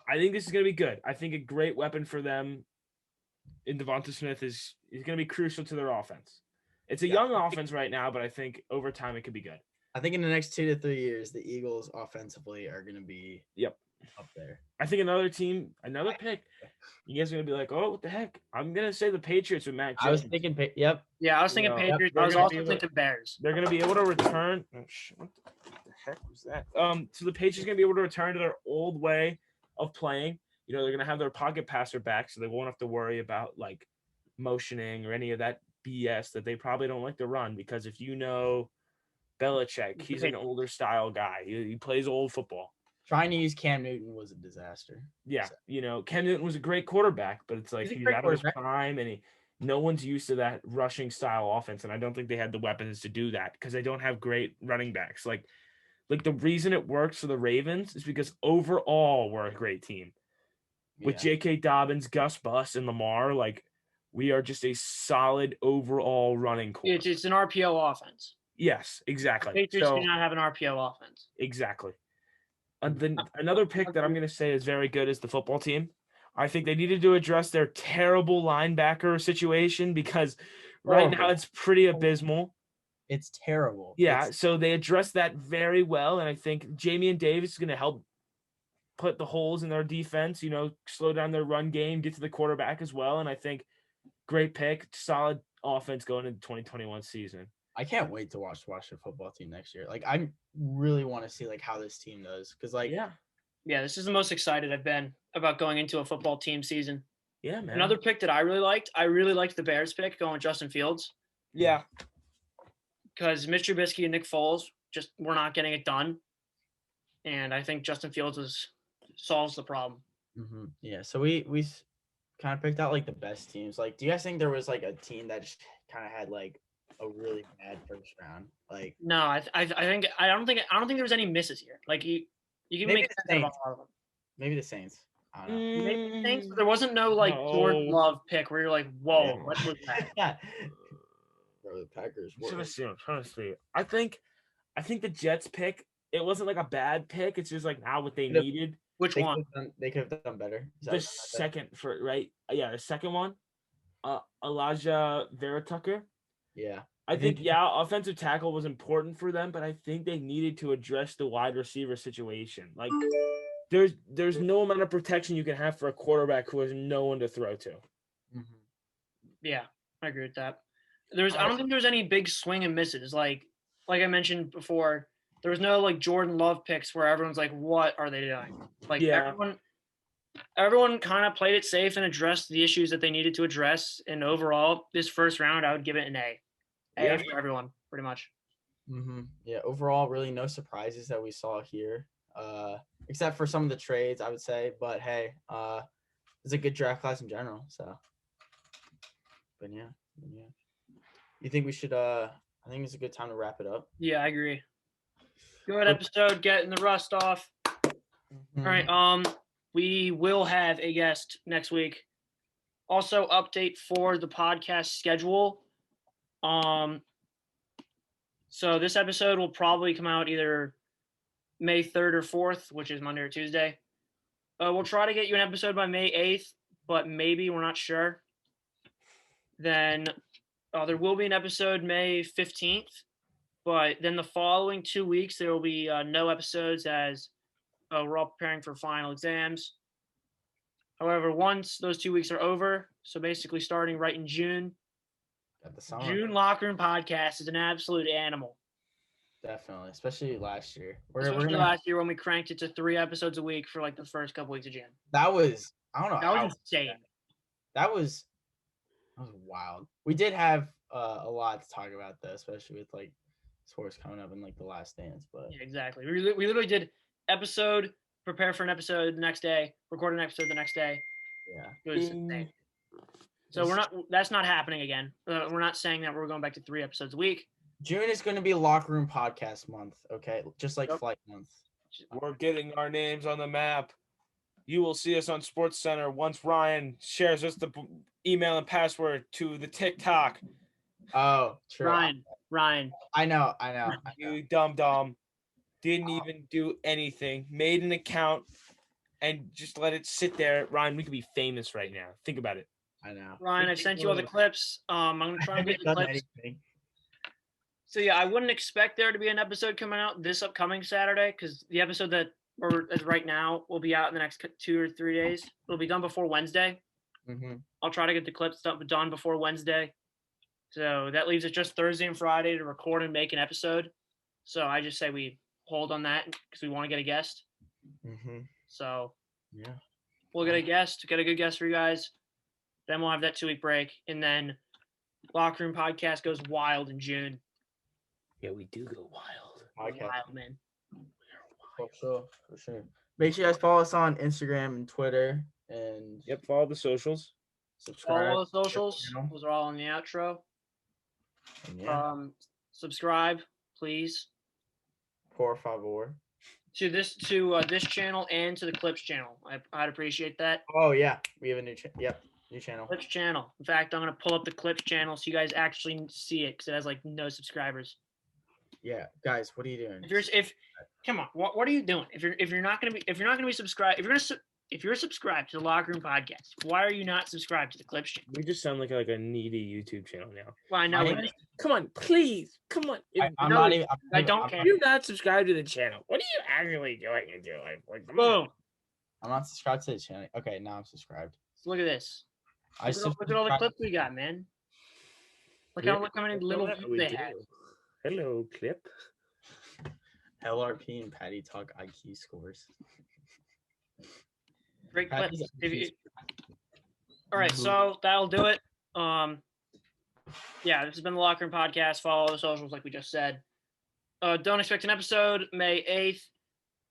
this is gonna be good. I think a great weapon for them in Devonta Smith is gonna be crucial to their offense. It's a young offense right now, but I think over time it could be good. I think in the next 2 to 3 years, the Eagles offensively are gonna be up there. I think another pick. You guys are gonna be like, oh, what the heck? I'm gonna say the Patriots with Matt Jones. I was thinking, yep. Yeah, I was thinking Patriots. I was also thinking Bears. They're gonna be able to return. Oh, what the heck was that? So the Patriots are gonna be able to return to their old way of playing. You know, they're gonna have their pocket passer back, so they won't have to worry about like motioning or any of that BS that they probably don't like to run. Because if you know Belichick, he's an older style guy. He plays old football. Trying to use Cam Newton was a disaster. Yeah, Cam Newton was a great quarterback, but it's like he's out of his prime, and no one's used to that rushing style offense, and I don't think they had the weapons to do that because they don't have great running backs. Like the reason it works for the Ravens is because overall we're a great team. With J.K. Dobbins, Gus Bus, and Lamar, like we are just a solid overall running core. It's an RPO offense. Yes, exactly. Patriots do not have an RPO offense. Exactly. Another pick that I'm going to say is very good is the football team. I think they needed to address their terrible linebacker situation because right now it's pretty abysmal. It's terrible. Yeah, so they addressed that very well, and I think Jamie and Davis is going to help put the holes in their defense, slow down their run game, get to the quarterback as well, and I think great pick, solid offense going into the 2021 season. I can't wait to watch the football team next year. Like, I really want to see like how this team does because this is the most excited I've been about going into a football team season. Yeah, man. Another pick that I really liked the Bears pick going Justin Fields. Yeah, because Mitch Trubisky and Nick Foles just were not getting it done, and I think Justin Fields solves the problem. Mm-hmm. Yeah, so we kind of picked out like the best teams. Like, do you guys think there was like a team that just kind of had like a really bad first round? Like, no, I don't think there was any misses here. Like you can make sense about all of them. Maybe the Saints. I don't know. Maybe the Saints, but there wasn't no like Jordan Love pick where you're like, whoa, what was that? Bro, the Packers. I'm trying to see. I think the Jets pick, it wasn't like a bad pick. It's just like now what they needed. Which one? They could have done better. The second one. Elijah Vera Tucker. Yeah. I think offensive tackle was important for them, but I think they needed to address the wide receiver situation. Like, there's no amount of protection you can have for a quarterback who has no one to throw to. Mm-hmm. Yeah, I agree with that. I don't think there's any big swing and misses. Like I mentioned before, there was no like Jordan Love picks where everyone's like, what are they doing? Like everyone kind of played it safe and addressed the issues that they needed to address. And overall, this first round, I would give it an A. A for everyone, pretty much. Mm-hmm. Yeah, overall, really no surprises that we saw here, except for some of the trades, I would say. But hey, it's a good draft class in general. So, but yeah. You think we should? I think it's a good time to wrap it up. Yeah, I agree. Good episode, getting the rust off. Mm-hmm. All right. We will have a guest next week. Also, update for the podcast schedule. So this episode will probably come out either May 3rd or 4th, which is Monday or Tuesday. We'll try to get you an episode by May 8th, but maybe we're not sure. Then there will be an episode May 15th, but then the following 2 weeks there will be no episodes as we're all preparing for final exams. However, once those 2 weeks are over, so basically starting right in June, June Locker Room Podcast is an absolute animal. Definitely, especially last year. Last year when we cranked it to 3 episodes a week for like the first couple weeks of June. That was, I don't know. That was insane. That was wild. We did have a lot to talk about though, especially with like sports coming up in like the last dance. But yeah, exactly. We literally did episode, prepare for an episode the next day, record an episode the next day. Yeah. It was insane. So that's not happening again. We're not saying that we're going back to 3 episodes a week. June is going to be Locker Room Podcast month, okay? Just like Flight Month. We're getting our names on the map. You will see us on Sports Center once Ryan shares us the email and password to the TikTok. Oh, true. Ryan. I know. You dumb. Didn't even do anything. Made an account and just let it sit there. Ryan, we could be famous right now. Think about it. I know. Ryan, I sent you all the clips. I'm going to try and get the clips. So, yeah, I wouldn't expect there to be an episode coming out this upcoming Saturday because the episode that is right now will be out in the next 2 or 3 days. It'll be done before Wednesday. Mm-hmm. I'll try to get the clips done before Wednesday. So that leaves it just Thursday and Friday to record and make an episode. So I just say we hold on that because we want to get a guest. Mm-hmm. So yeah, we'll get a good guest for you guys. Then we'll have that 2-week break. And then Locker Room Podcast goes wild in June. Yeah, we do go wild. Wild, man. For sure. Make sure you guys follow us on Instagram and Twitter. And follow the socials. Subscribe. Follow the socials. Those are all in the outro. Yeah. Subscribe, please. Por favor. To this channel and to the Clips channel. I'd appreciate that. Oh yeah, we have a new new channel. Clips channel. In fact, I'm gonna pull up the Clips channel so you guys actually see it because it has like no subscribers. Yeah, guys, what are you doing? Come on, what are you doing? If you're not gonna be subscribed, if you're subscribed to the Locker Room Podcast, why are you not subscribed to the Clips channel? We just sound like a needy YouTube channel now. Well, I know. Come on, please. Come on. I don't care. You're not subscribed to the channel. What are you actually doing in your life? Like, boom. I'm not subscribed to the channel. Okay, now I'm subscribed. So look at this. Look at all the clips we got, man. Look how many little views they have. Hello, clip. LRP and Patty talk IQ scores. Great clips. All right, so that'll do it. Yeah, this has been the Locker Room Podcast. Follow the socials like we just said. Don't expect an episode May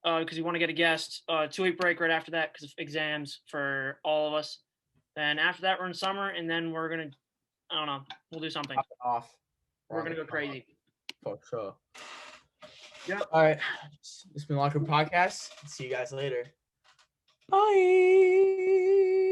8th because you want to get a guest. 2-week break right after that because of exams for all of us. Then after that, we're in summer, and then we're going to, I don't know, we'll do something. We're going to go crazy. For sure. Yep. All right. This has been Locker Room Podcast. See you guys later. Bye.